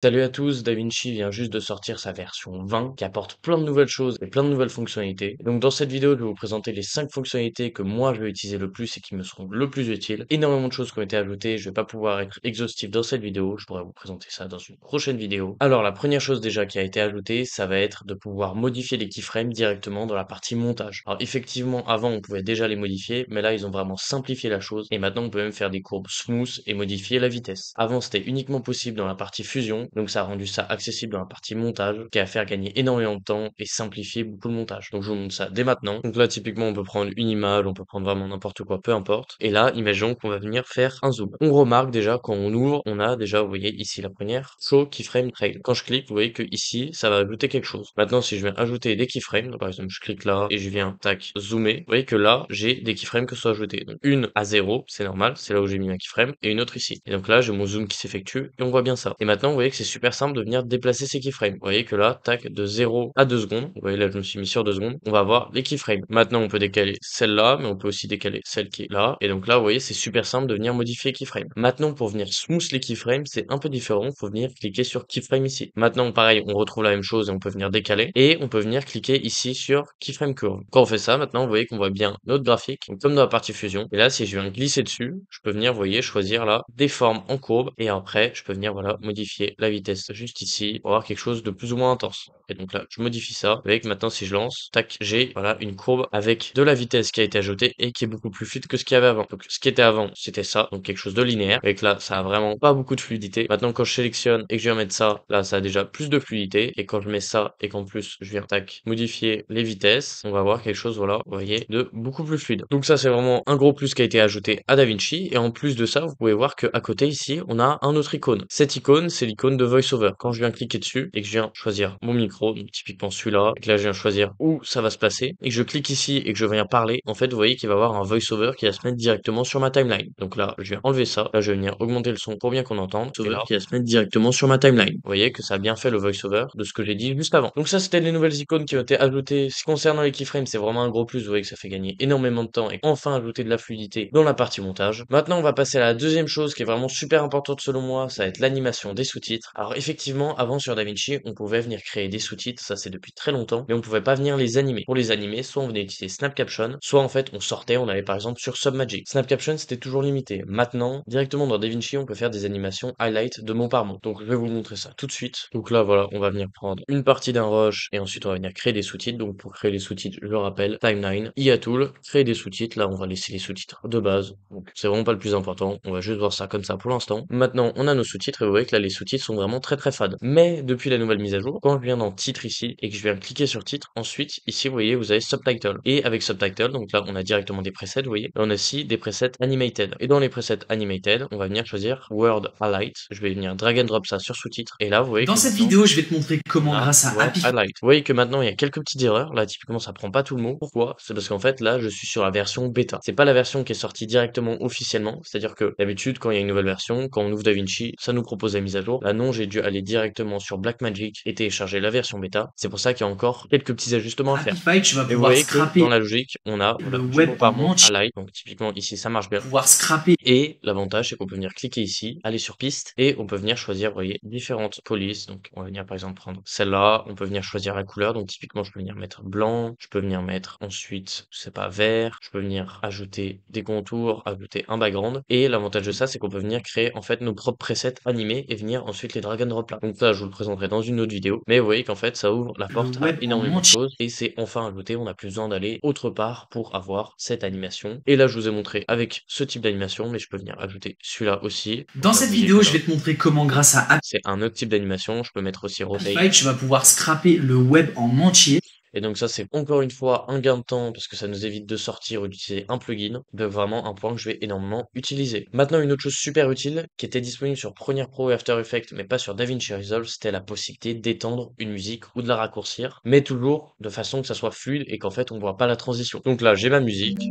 Salut à tous, DaVinci vient juste de sortir sa version 20 qui apporte plein de nouvelles choses et plein de nouvelles fonctionnalités. Donc dans cette vidéo, je vais vous présenter les 5 fonctionnalités que moi je vais utiliser le plus et qui me seront le plus utiles. Énormément de choses qui ont été ajoutées, je vais pas pouvoir être exhaustif dans cette vidéo, je pourrais vous présenter ça dans une prochaine vidéo. Alors la première chose déjà qui a été ajoutée, ça va être de pouvoir modifier les keyframes directement dans la partie montage. Alors effectivement, avant on pouvait déjà les modifier, mais là ils ont vraiment simplifié la chose et maintenant on peut même faire des courbes smooth et modifier la vitesse. Avant c'était uniquement possible dans la partie fusion, donc ça a rendu ça accessible dans la partie montage, qui va faire gagner énormément de temps et simplifier beaucoup le montage. Donc je vous montre ça dès maintenant. Donc là typiquement on peut prendre une image, on peut prendre vraiment n'importe quoi, peu importe. Et là, imaginons qu'on va venir faire un zoom. On remarque déjà quand on ouvre, on a déjà, vous voyez ici la première, Show Keyframe Trail. Quand je clique, vous voyez que ici, ça va ajouter quelque chose. Maintenant, si je viens ajouter des keyframes, donc par exemple je clique là et je viens tac zoomer, vous voyez que là j'ai des keyframes qui sont ajoutés. Donc une à 0, c'est normal, c'est là où j'ai mis ma keyframe, et une autre ici. Et donc là j'ai mon zoom qui s'effectue et on voit bien ça. Et maintenant vous voyez que c'est super simple de venir déplacer ces keyframes. Vous voyez que là, tac, de 0 à 2 secondes, vous voyez là je me suis mis sur 2 secondes, on va avoir les keyframes. Maintenant on peut décaler celle-là, mais on peut aussi décaler celle qui est là. Et donc là vous voyez c'est super simple de venir modifier les keyframes. Maintenant pour venir smooth les keyframes, c'est un peu différent, faut venir cliquer sur keyframe ici. Maintenant pareil, on retrouve la même chose et on peut venir décaler. Et on peut venir cliquer ici sur keyframe curve. Quand on fait ça, maintenant vous voyez qu'on voit bien notre graphique, donc, comme dans la partie fusion. Et là si je viens glisser dessus, je peux venir, vous voyez, choisir là des formes en courbe et après je peux venir voilà modifier la vitesse juste ici pour avoir quelque chose de plus ou moins intense. Et donc là je modifie ça. Vous voyez que maintenant si je lance, tac, j'ai voilà une courbe avec de la vitesse qui a été ajoutée et qui est beaucoup plus fluide que ce qu'il y avait avant. Donc ce qui était avant c'était ça, donc quelque chose de linéaire. Et que là ça a vraiment pas beaucoup de fluidité. Maintenant quand je sélectionne et que je viens mettre ça, là ça a déjà plus de fluidité. Et quand je mets ça et qu'en plus je viens tac modifier les vitesses, on va avoir quelque chose voilà, vous voyez, de beaucoup plus fluide. Donc ça c'est vraiment un gros plus qui a été ajouté à DaVinci. Et en plus de ça, vous pouvez voir que à côté ici, on a un autre icône. Cette icône, c'est l'icône de VoiceOver. Quand je viens cliquer dessus et que je viens choisir mon micro, donc typiquement celui-là, et que là je viens choisir où ça va se placer, et que je clique ici et que je viens parler, en fait, vous voyez qu'il va y avoir un VoiceOver qui va se mettre directement sur ma timeline. Donc là, je viens enlever ça. Là, je vais venir augmenter le son pour bien qu'on entende. Et là, qui va se mettre directement sur ma timeline. Vous voyez que ça a bien fait le VoiceOver de ce que j'ai dit juste avant. Donc ça, c'était les nouvelles icônes qui ont été ajoutées. Concernant les keyframes, c'est vraiment un gros plus. Vous voyez que ça fait gagner énormément de temps et enfin ajouter de la fluidité dans la partie montage. Maintenant, on va passer à la deuxième chose qui est vraiment super importante selon moi, ça va être l'animation des sous-titres. Alors effectivement, avant sur DaVinci, on pouvait venir créer des sous-titres, ça c'est depuis très longtemps, mais on pouvait pas venir les animer. Pour les animer, soit on venait utiliser Snapcaption, soit en fait on sortait, on allait par exemple sur Submagic. Snapcaption c'était toujours limité. Maintenant, directement dans DaVinci, on peut faire des animations highlight de mot par mot. Donc je vais vous montrer ça tout de suite. Donc là voilà, on va venir prendre une partie d'un rush et ensuite on va venir créer des sous-titres. Donc pour créer les sous-titres, je le rappelle, Timeline, IA Tool, créer des sous-titres. Là on va laisser les sous-titres de base. Donc c'est vraiment pas le plus important. On va juste voir ça comme ça pour l'instant. Maintenant, on a nos sous-titres et vous voyez que là les sous-titres sont vraiment très très fades. Mais depuis la nouvelle mise à jour, quand je viens dans titre ici et que je viens cliquer sur titre, ensuite ici vous voyez vous avez subtitle. Et avec subtitle, donc là on a directement des presets, vous voyez. Là, on a aussi des presets animated. Et dans les presets animated, on va venir choisir Word Highlight. Je vais venir drag and drop ça sur sous-titres. Et là vous voyez Dans que cette maintenant vidéo, je vais te montrer on comment, a grâce à Word Happify, Highlight. Vous voyez que maintenant il y a quelques petites erreurs. Là, typiquement, ça prend pas tout le mot. Pourquoi? C'est parce qu'en fait, là, je suis sur la version bêta. C'est pas la version qui est sortie directement officiellement. C'est-à-dire que d'habitude, quand il y a une nouvelle version, quand on ouvre DaVinci, ça nous propose la mise à jour. Là, non, j'ai dû aller directement sur Blackmagic et télécharger la version bêta. C'est pour ça qu'il y a encore quelques petits ajustements à faire. Happify, tu vas Et vous pouvoir voyez que dans scraper la logique, on a le voilà, du web mot par en mot entier, highlight. Donc typiquement ici, ça marche bien. pouvoir scraper Et l'avantage, c'est qu'on peut venir cliquer ici, aller sur piste, et on peut venir choisir, vous voyez, différentes polices. Donc, on va venir par exemple prendre celle-là. On peut venir choisir la couleur. Donc, typiquement, je peux venir mettre blanc. Je peux venir mettre ensuite, je sais pas, vert. Je peux venir ajouter des contours, ajouter un background. Et l'avantage de ça, c'est qu'on peut venir créer en fait nos propres presets animés et venir ensuite les drag and drop là. Donc ça, je vous le présenterai dans une autre vidéo. Mais vous voyez qu'en fait, ça ouvre la le porte à web en énormément de entier. choses. Et c'est enfin ajouté. On n'a plus besoin d'aller autre part pour avoir cette animation. Et là, je vous ai montré avec ce type d'animation, mais je peux venir ajouter celui-là aussi. Dans Donc là, vous cette voyez vidéo, que je là, vais te montrer comment, grâce à c'est un autre type d'animation. Je peux mettre aussi rotate. Happify, tu vas pouvoir scraper le web en entier. Et donc ça, c'est encore une fois un gain de temps parce que ça nous évite de sortir ou d'utiliser un plugin. Donc vraiment un point que je vais énormément utiliser. Maintenant, une autre chose super utile qui était disponible sur Premiere Pro et After Effects, mais pas sur DaVinci Resolve, c'était la possibilité d'étendre une musique ou de la raccourcir, mais toujours de façon que ça soit fluide et qu'en fait on voit pas la transition. Donc là, j'ai ma musique.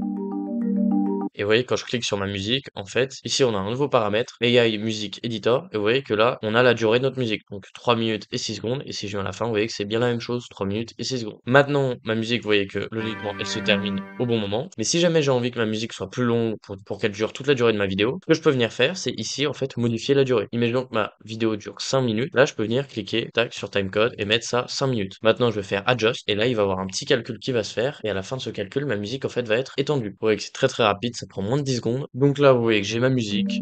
Et vous voyez, quand je clique sur ma musique, en fait, ici, on a un nouveau paramètre, AI Music Editor. Et vous voyez que là, on a la durée de notre musique. Donc 3 minutes et 6 secondes. Et si je viens à la fin, vous voyez que c'est bien la même chose, 3 minutes et 6 secondes. Maintenant, ma musique, vous voyez que logiquement, elle se termine au bon moment. Mais si jamais j'ai envie que ma musique soit plus longue pour qu'elle dure toute la durée de ma vidéo, ce que je peux venir faire, c'est ici, en fait, modifier la durée. Imaginons que ma vidéo dure 5 minutes. Là, je peux venir cliquer, tac, sur timecode et mettre ça 5 minutes. Maintenant, je vais faire adjust. Et là, il va y avoir un petit calcul qui va se faire. Et à la fin de ce calcul, ma musique, en fait, va être étendue. Vous voyez que c'est très très rapide. Ça prend moins de 10 secondes. Donc là, vous voyez que j'ai ma musique.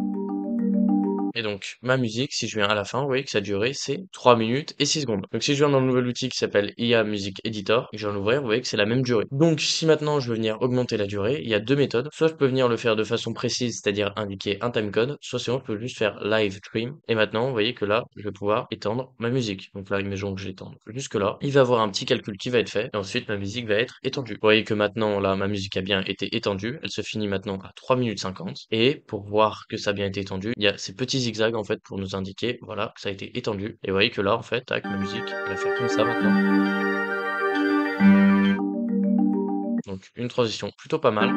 Et donc, ma musique, si je viens à la fin, vous voyez que sa durée, c'est 3 minutes et 6 secondes. Donc, si je viens dans le nouvel outil qui s'appelle IA Music Editor, et que je viens l'ouvrir, vous voyez que c'est la même durée. Donc, si maintenant je veux venir augmenter la durée, il y a deux méthodes. Soit je peux venir le faire de façon précise, c'est-à-dire indiquer un timecode, soit sinon je peux juste faire live stream. Et maintenant, vous voyez que là, je vais pouvoir étendre ma musique. Donc là, imaginons que je l'étende jusque là. Il va y avoir un petit calcul qui va être fait, et ensuite ma musique va être étendue. Vous voyez que maintenant, là, ma musique a bien été étendue. Elle se finit maintenant à 3 minutes 50. Et pour voir que ça a bien été étendu, il y a ces petits zigzags en fait pour nous indiquer voilà que ça a été étendu. Et vous voyez que là en fait, tac, ma musique, elle va faire comme ça maintenant. Donc une transition plutôt pas mal.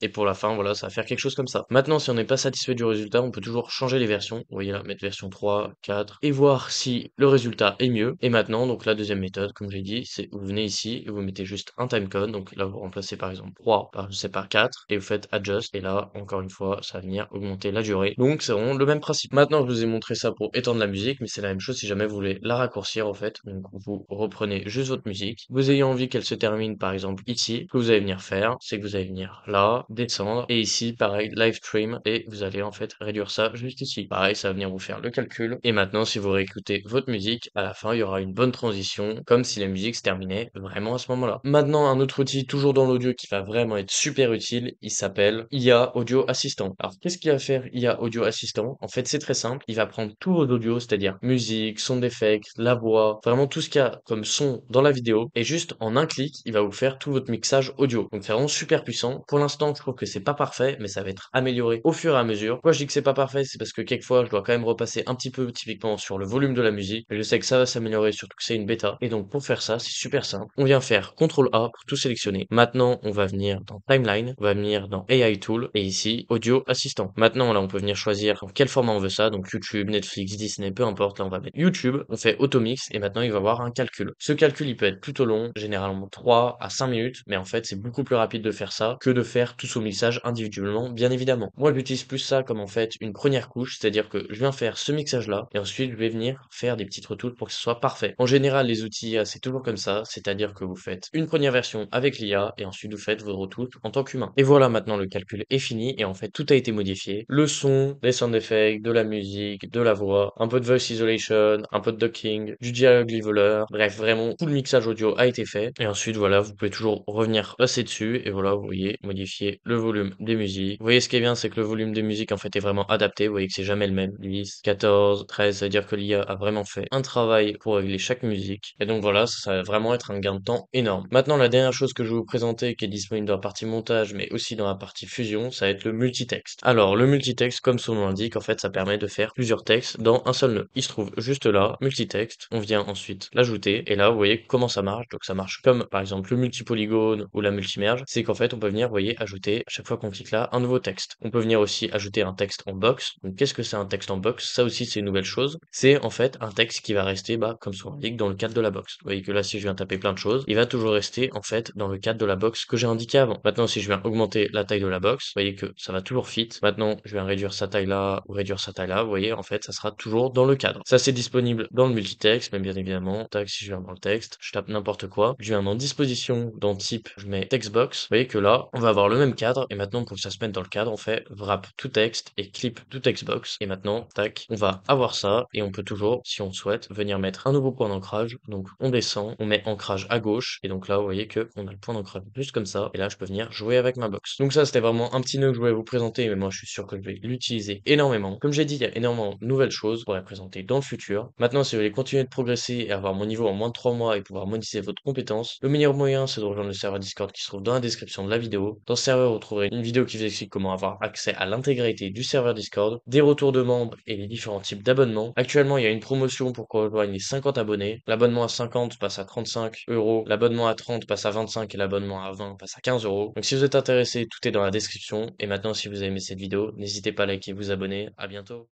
Et pour la fin, voilà, ça va faire quelque chose comme ça. Maintenant, si on n'est pas satisfait du résultat, on peut toujours changer les versions. Vous voyez là, mettre version 3, 4, et voir si le résultat est mieux. Et maintenant, donc la deuxième méthode, comme j'ai dit, c'est vous venez ici et vous mettez juste un timecode. Donc là, vous remplacez par exemple 3 par, je sais pas, 4, et vous faites adjust. Et là, encore une fois, ça va venir augmenter la durée. Donc c'est vraiment le même principe. Maintenant, je vous ai montré ça pour étendre la musique, mais c'est la même chose si jamais vous voulez la raccourcir, en fait. Donc vous reprenez juste votre musique. Vous ayez envie qu'elle se termine, par exemple, ici. Ce que vous allez venir faire, c'est que vous allez venir là, descendre, et ici, pareil, live stream, et vous allez en fait réduire ça juste ici. Pareil, ça va venir vous faire le calcul. Et maintenant, si vous réécoutez votre musique, à la fin, il y aura une bonne transition, comme si la musique se terminait vraiment à ce moment-là. Maintenant, un autre outil, toujours dans l'audio, qui va vraiment être super utile, il s'appelle IA Audio Assistant. Alors, qu'est-ce qu'il va faire IA Audio Assistant? En fait, c'est très simple. Il va prendre tous vos audios, c'est-à-dire musique, son d'effects, la voix, vraiment tout ce qu'il y a comme son dans la vidéo, et juste en un clic, il va vous faire tout votre mixage audio. Donc, c'est vraiment super puissant. Pour l'instant, je trouve que c'est pas parfait, mais ça va être amélioré au fur et à mesure. Pourquoi je dis que c'est pas parfait? C'est parce que quelquefois, je dois quand même repasser un petit peu, typiquement, sur le volume de la musique. Et je sais que ça va s'améliorer, surtout que c'est une bêta. Et donc, pour faire ça, c'est super simple. On vient faire CTRL A pour tout sélectionner. Maintenant, on va venir dans Timeline, on va venir dans AI Tool, et ici, Audio Assistant. Maintenant, là, on peut venir choisir dans quel format on veut ça. Donc, YouTube, Netflix, Disney, peu importe. Là, on va mettre YouTube. On fait Automix, et maintenant, il va y avoir un calcul. Ce calcul, il peut être plutôt long, généralement 3 à 5 minutes, mais en fait, c'est beaucoup plus rapide de faire ça que de faire tout son mixage individuellement, bien évidemment. Moi, j'utilise plus ça comme en fait une première couche, c'est-à-dire que je viens faire ce mixage-là, et ensuite, je vais venir faire des petites retouches pour que ce soit parfait. En général, les outils IA, c'est toujours comme ça, c'est-à-dire que vous faites une première version avec l'IA, et ensuite, vous faites vos retouches en tant qu'humain. Et voilà, maintenant, le calcul est fini, et en fait, tout a été modifié. Le son, les sound effects, de la musique, de la voix, un peu de voice isolation, un peu de ducking, du dialogue leveler, bref, vraiment, tout le mixage audio a été fait. Et ensuite, voilà, vous pouvez toujours revenir passer dessus, et voilà, vous voyez, modifier le volume des musiques. Vous voyez, ce qui est bien, c'est que le volume des musiques, en fait, est vraiment adapté. Vous voyez que c'est jamais le même. 10, 14, 13, ça veut dire que l'IA a vraiment fait un travail pour régler chaque musique. Et donc voilà, ça va vraiment être un gain de temps énorme. Maintenant, la dernière chose que je vais vous présenter, qui est disponible dans la partie montage, mais aussi dans la partie fusion, ça va être le multitexte. Alors, le multitexte, comme son nom l'indique, en fait, ça permet de faire plusieurs textes dans un seul nœud. Il se trouve juste là, multitexte. On vient ensuite l'ajouter, et là, vous voyez comment ça marche. Donc, ça marche comme, par exemple, le multipolygone ou la multimerge. C'est qu'en fait, on peut venir, vous voyez, ajouter, à chaque fois qu'on clique là, un nouveau texte. On peut venir aussi ajouter un texte en box. Donc, qu'est-ce que c'est un texte en box? Ça aussi, c'est une nouvelle chose. C'est, en fait, un texte qui va rester, bah, comme son indique, dans le cadre de la box. Vous voyez que là, si je viens taper plein de choses, il va toujours rester, en fait, dans le cadre de la box que j'ai indiqué avant. Maintenant, si je viens augmenter la taille de la box, vous voyez que ça va toujours fit. Maintenant, je viens réduire sa taille là ou réduire sa taille là. Vous voyez, en fait, ça sera toujours dans le cadre. Ça, c'est disponible dans le multitexte, mais bien évidemment, tac, si je viens dans le texte, je tape n'importe quoi. Je viens dans disposition, dans type, je mets textbox. Vous voyez que là, on va avoir le même cadre. Et maintenant, pour que ça se mette dans le cadre, on fait wrap tout texte et clip tout textbox. Et maintenant, tac, on va avoir ça. Et on peut toujours, si on le souhaite, venir mettre un nouveau point d'ancrage. Donc, on descend, on met ancrage à gauche. Et donc là, vous voyez que on a le point d'ancrage juste comme ça. Et là, je peux venir jouer avec ma box. Donc ça, c'était vraiment un petit nœud que je voulais vous présenter. Mais moi, je suis sûr que je vais l'utiliser énormément. Comme j'ai dit, il y a énormément de nouvelles choses pour les présenter dans le futur. Maintenant, si vous voulez continuer de progresser et avoir mon niveau en moins de 3 mois et pouvoir monétiser votre compétence, le meilleur moyen, c'est de rejoindre le serveur Discord qui se trouve dans la description de la vidéo. Dans ce serveur, vous retrouverez une vidéo qui vous explique comment avoir accès à l'intégralité du serveur Discord, des retours de membres et les différents types d'abonnements. Actuellement, il y a une promotion pour qu'on rejoigne les 50 abonnés. L'abonnement à 50 passe à 35 €, l'abonnement à 30 passe à 25 et l'abonnement à 20 passe à 15 €. Donc si vous êtes intéressé, tout est dans la description. Et maintenant, si vous avez aimé cette vidéo, n'hésitez pas à liker et vous abonner. À bientôt.